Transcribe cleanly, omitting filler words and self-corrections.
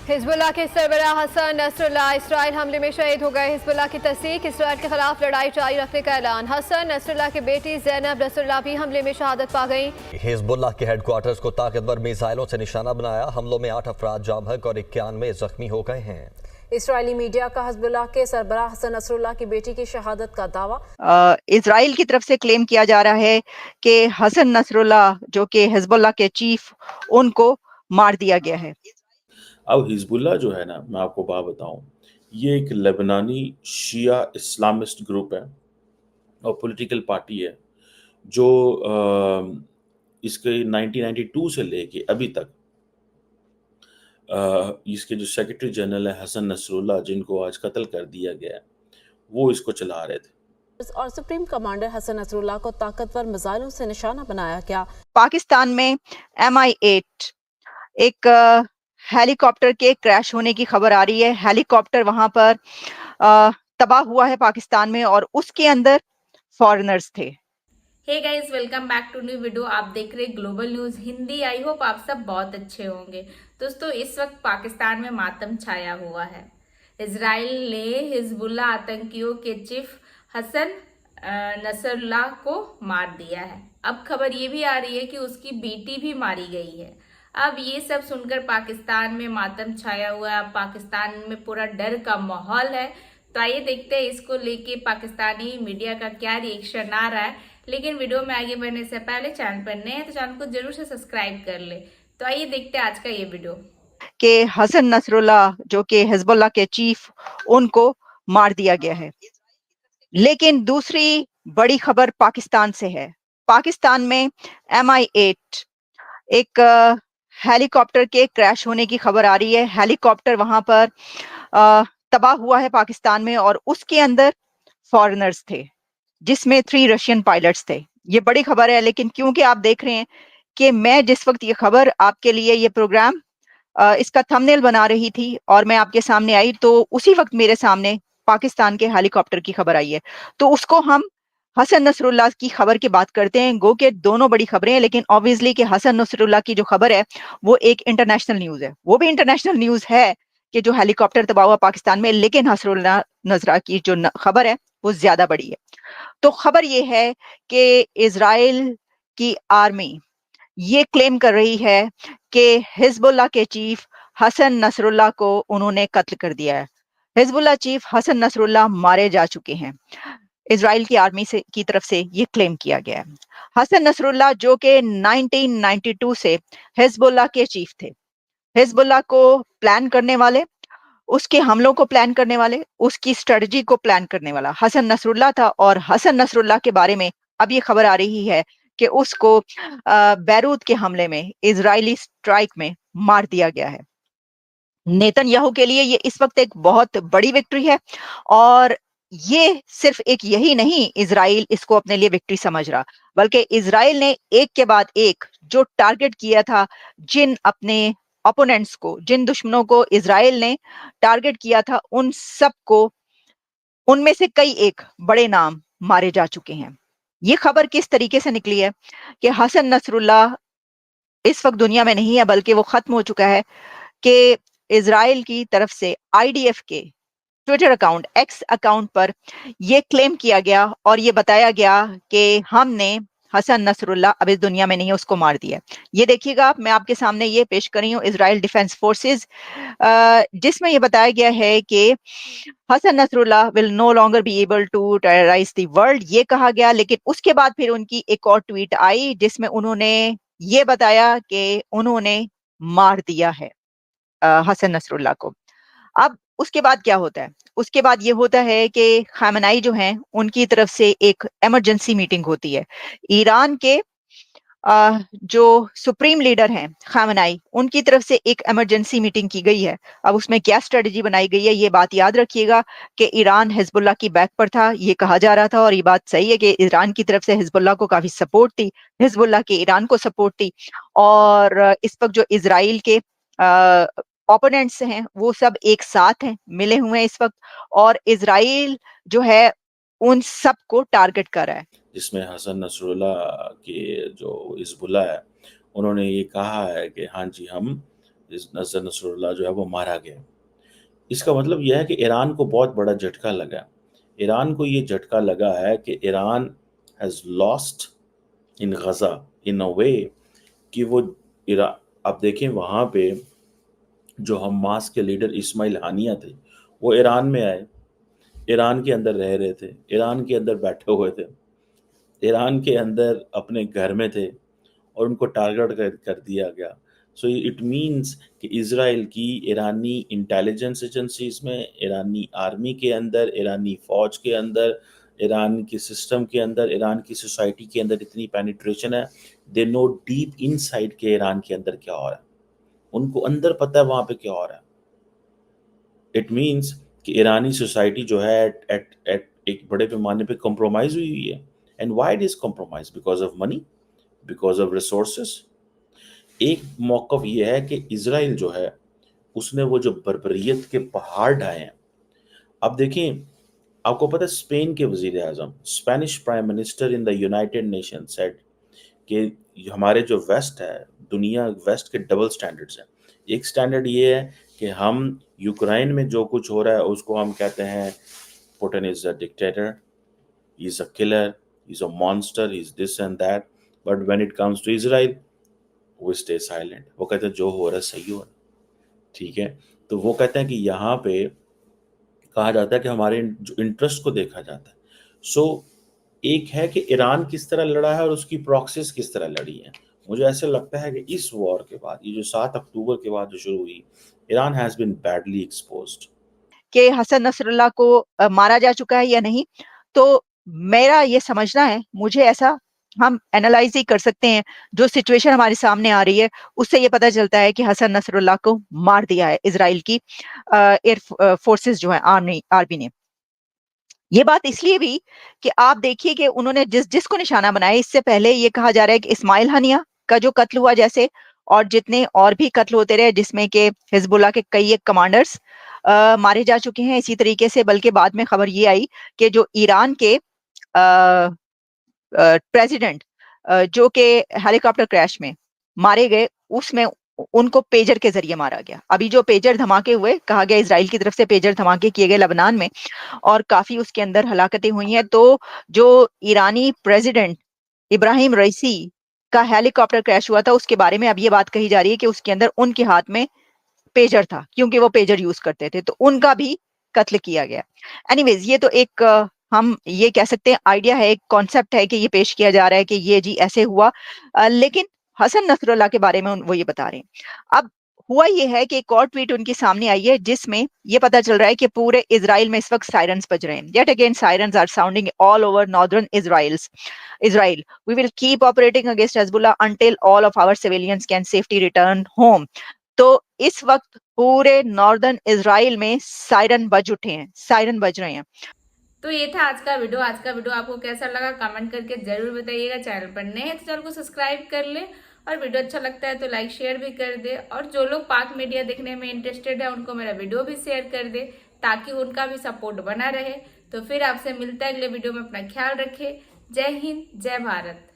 Hezbollah के सरबराह Hasan Nasrallah Israel हमले में शहीद हो गए। हिजबुल्लाह की तस्दीक, इसराइल के खिलाफ लड़ाई जारी रखने का ऐलान। हसन नसरुल्लाह की बेटी ज़ैनब नसरुल्लाह भी हमले में शहादत पा गई। हिजबुल्लाह के हेडक्वार्टर्स को ताकतवर मिसाइलों से निशाना बनाया। हमलों में 8 अफराद जाँ बहक और 91 जख्मी हो गए हैं। इसराइली मीडिया का हिजबुल्लाह के सरबराह हसन नसरुल्लाह की बेटी की शहादत का दावा। इसराइल की तरफ से क्लेम किया जा रहा है कि हसन नसरुल्लाह जो कि हिजबुल्लाह के चीफ, उनको मार दिया गया है। अब हिजबुल्लाह जो है ना, मैं आपको बात बताऊं, ये एक लेबनानी शिया इस्लामिस्ट ग्रुप है और पॉलिटिकल पार्टी है जो इसके 1992 से लेके अभी तक इसके जो सेक्रेटरी जनरल है हसन नसरुल्लाह, जिनको आज कत्ल कर दिया गया है, वो इसको चला रहे थे। और सुप्रीम कमांडर हसन नसरुल्लाह को ताकतवर मिसाइलों से निशाना बनाया गया। पाकिस्तान में MI8 एक हेलीकॉप्टर के क्रैश होने की खबर आ रही है। हेलीकॉप्टर वहां पर तबाह हुआ है पाकिस्तान में और उसके अंदर फॉरेनर्स थे। Hey guys, welcome back to new video. आप देख रहे Global News Hindi. I hope आप सब बहुत अच्छे होंगे। दोस्तों, इस वक्त पाकिस्तान में मातम छाया हुआ है। इजराइल ने हिजबुल्लाह आतंकियों के चीफ हसन नसरुल्लाह को मार दिया है। अब खबर ये भी आ रही है कि उसकी बेटी भी मारी गई है। अब ये सब सुनकर पाकिस्तान में मातम छाया हुआ है। अब पाकिस्तान में पूरा डर का माहौल है। तो आइए देखते हैं इसको लेके पाकिस्तानी मीडिया का क्या रिएक्शन आ रहा है। लेकिन वीडियो में आगे बढ़ने से पहले चैनल पर नए हैं तो चैनल को जरूर से सब्सक्राइब कर ले। तो आइए देखते हैं आज का ये वीडियो। कि हसन नसरुल्लाह जो कि हिजबुल्लाह के चीफ, उनको मार दिया गया है। लेकिन दूसरी बड़ी खबर पाकिस्तान से है। पाकिस्तान में MI8 एक हेलीकॉप्टर के क्रैश होने की खबर आ रही है। हेलीकॉप्टर वहां पर तबाह हुआ है पाकिस्तान में और उसके अंदर फॉरेनर्स थे, जिसमें 3 रशियन पायलट्स थे। ये बड़ी खबर है, लेकिन क्योंकि आप देख रहे हैं कि मैं जिस वक्त ये खबर आपके लिए ये प्रोग्राम इसका थंबनेल बना रही थी और मैं आपके सामने आई, तो उसी वक्त मेरे सामने पाकिस्तान के हेलीकॉप्टर की खबर आई है। तो उसको हम हसन नसरुल्लाह की खबर की बात करते हैं। गो के दोनों बड़ी खबरें हैं, लेकिन ऑब्वियसली कि हसन नसरुल्लाह की जो खबर है वो एक इंटरनेशनल न्यूज है। वो भी इंटरनेशनल न्यूज है कि जो हेलीकॉप्टर तबाह हुआ पाकिस्तान में, लेकिन हसरुल्लाह नजरा की जो खबर है वो ज्यादा बड़ी है। तो खबर ये है कि इजराइल की आर्मी ये क्लेम कर रही है कि हिजबुल्लाह के चीफ हसन नसरुल्लाह को उन्होंने कत्ल कर दिया है। हिजबुल्लाह चीफ हसन नसरुल्लाह मारे जा चुके हैं। इजराइल की आर्मी से की तरफ से ये क्लेम किया गया है। हसन नसरुल्लाह जो कि 1992 से हिजबुल्लाह के चीफ थे, हिजबुल्लाह को प्लान करने वाले, उसके हमलों को प्लान करने वाले, उसकी स्ट्रेटजी को प्लान करने वाला हसन नसरुल्लाह था। और हसन नसरुल्लाह के बारे में अब ये खबर आ रही है कि उसको बैरूत के हमले में, इजरायली स्ट्राइक में मार दिया गया है। नेतन्याहू के लिए ये इस वक्त एक बहुत बड़ी विक्ट्री है और ये सिर्फ एक यही नहीं, इजराइल इसको अपने लिए विक्ट्री समझ रहा, बल्कि इजराइल ने एक के बाद एक जो टारगेट किया था, जिन अपने ओपोनेंट्स को, जिन दुश्मनों को इजराइल ने टारगेट किया था, उन सब को, उनमें से कई एक बड़े नाम मारे जा चुके हैं। ये खबर किस तरीके से निकली है कि हसन नसरुल्लाह इस वक्त दुनिया में नहीं है, बल्कि वो खत्म हो चुका है, कि इजराइल की तरफ से IDF के ट्विटर अकाउंट, एक्स अकाउंट पर यह क्लेम किया गया और ये बताया गया कि हमने हसन नसरुल्लाह अब इस दुनिया में नहीं है, उसको मार दिया। ये देखिएगा, मैं आपके सामने ये पेश कर रही हूँ इजराइल डिफेंस फोर्सेस, जिसमें ये बताया गया है कि Hassan Nasrallah will no longer be able to terrorize the world, ये कहा गया। लेकिन उसके बाद फिर उनकी एक और ट्वीट आई जिसमें उन्होंने ये बताया कि उन्होंने मार दिया है हसन नसरुल्लाह को। अब उसके बाद क्या होता है? उसके बाद ये होता है कि खामनाई जो हैं, उनकी तरफ से एक इमरजेंसी मीटिंग होती है। ईरान के जो सुप्रीम लीडर हैं खामनाई, उनकी तरफ से एक इमरजेंसी मीटिंग की गई है। अब उसमें क्या स्ट्रेटजी बनाई गई है, ये बात याद रखिएगा कि ईरान हिजबुल्लाह की बैक पर था, ये कहा जा रहा था, और ये बात सही है कि ईरान की तरफ से हिजबुल्लाह को काफी सपोर्ट थी, हिजबुल्लाह की ईरान को सपोर्ट थी। और इस वक्त जो इजराइल के ओपोनेंट्स हैं वो सब एक साथ हैं, मिले हुए हैं इस वक्त, और इजराइल जो है उन सब को टारगेट कर रहा है। जिसमें हसन नसरुल्लाह के जो हिजबुल्लाह है, उन्होंने ये कहा है कि हाँ जी, हम हसन नसरुल्लाह जो है वो मारा गया। इसका मतलब यह है कि ईरान को बहुत बड़ा झटका लगा। ईरान को ये झटका लगा है कि ईरान हैज़ लॉस्ट इन गज़ा इन अ वे कि वो आप देखें वहाँ पे जो हमास के लीडर इस्माइल हानिया थे वो ईरान में आए, ईरान के अंदर रह रहे थे, ईरान के अंदर बैठे हुए थे, ईरान के अंदर अपने घर में थे और उनको टारगेट कर दिया गया। सो इट मीन्स कि इज़राइल की ईरानी इंटेलिजेंस एजेंसीज में, ईरानी आर्मी के अंदर, ईरानी फ़ौज के अंदर, ईरान के सिस्टम के अंदर, ईरान की सोसाइटी के अंदर इतनी पेनिट्रेशन है, दे नो डीप इनसाइड के ईरान के अंदर क्या हो रहा है, उनको अंदर पता है वहाँ पे क्या हो रहा है। इट मीन्स कि ईरानी सोसाइटी जो है एट एक बड़े पैमाने पे कॉम्प्रोमाइज़ हुई है। And why it is compromise? Because of money, because of resources. एक मौक़िफ़ ये है कि इज़राइल जो है उसने वो जो बर्बरियत के पहाड़ ढाए हैं। अब देखें, आपको पता है स्पेन के वज़ीर आज़म, Spanish prime minister in the United Nation said कि हमारे जो वेस्ट है, दुनिया वेस्ट के डबल स्टैंडर्ड्स हैं। एक स्टैंडर्ड ये है कि हम यूक्रेन में जो कुछ हो रहा है उसको हम कहते हैं Putin is a dictator, he is a killer, he is a monster, he is this and that. But when it comes to Israel वो स्टे साइलेंट। वो कहते हैं जो हो रहा है सही हो रहा है, ठीक है। तो वो कहते हैं कि यहाँ पे कहा जाता है कि हमारे जो इंटरेस्ट को देखा जाता है। सो एक है कि ईरान किस तरह लड़ा है और उसकी प्रॉक्सीज किस तरह लड़ी हैं। मुझे ऐसा लगता है कि इस वॉर के बाद, ये जो 7 अक्टूबर के बाद जो शुरू हुई, Iran has been badly exposed. कि हसन नसरुल्लाह को मारा जा चुका है या नहीं, तो मेरा ये समझना है, मुझे ऐसा हम एनालाइज ही कर सकते हैं। जो सिचुएशन हमारे सामने आ रही है उससे ये पता चलता है कि हसन नसरुल्लाह को मार दिया है इजराइल की एयर फोर्सेस जो है, आर्मी ने। ये बात इसलिए भी कि आप देखिए कि उन्होंने जिसको निशाना बनाया, इससे पहले ये कहा जा रहा है कि इस्माइल हानिया का जो कत्ल हुआ जैसे, और जितने और भी कत्ल होते रहे जिसमें कि हिजबुल्लाह के कई एक कमांडर्स मारे जा चुके हैं इसी तरीके से। बल्कि बाद में खबर ये आई कि जो ईरान के प्रेसिडेंट जो कि हेलीकॉप्टर क्रैश में मारे गए, उसमें उनको पेजर के जरिए मारा गया। अभी जो पेजर धमाके हुए, कहा गया इजराइल की तरफ से पेजर धमाके किए गए लेबनान में, और काफी उसके अंदर हलाकतें हुई हैं। तो जो ईरानी प्रेसिडेंट इब्राहिम रईसी का हेलीकॉप्टर क्रैश हुआ था, उसके बारे में अब ये बात कही जा रही है कि उसके अंदर उनके हाथ में पेजर था, क्योंकि वो पेजर यूज करते थे, तो उनका भी कत्ल किया गया। एनीवेज, ये तो एक हम ये कह सकते हैं आइडिया है, एक कॉन्सेप्ट है कि ये पेश किया जा रहा है कि ये जी ऐसे हुआ। लेकिन हसन नसरुल्लाह के बारे में वो ये बता रहे हैं। अब हुआ ये है कि एक और ट्वीट उनकी सामने आई है जिसमें ये पता चल रहा है कि पूरे इजराइल में इस वक्त सायरन्स बज रहे हैं। Yet again sirens are sounding all over northern Israel. We will keep operating against Hezbollah until all of our civilians can safety return home. तो इस वक्त पूरे नॉर्दर्न इजराइल में सायरन बज उठे हैं, सायरन बज रहे हैं। तो ये था आज का वीडियो। आज का वीडियो आपको कैसा लगा कमेंट करके जरूर बताइएगा। चैनल पर नए हैं तो चैनल को सब्सक्राइब कर ले, और वीडियो अच्छा लगता है तो लाइक शेयर भी कर दे। और जो लोग पाक मीडिया देखने में इंटरेस्टेड है उनको मेरा वीडियो भी शेयर कर दे, ताकि उनका भी सपोर्ट बना रहे। तो फिर आपसे मिलता है अगले वीडियो में। अपना ख्याल रखें। जय हिंद, जय भारत।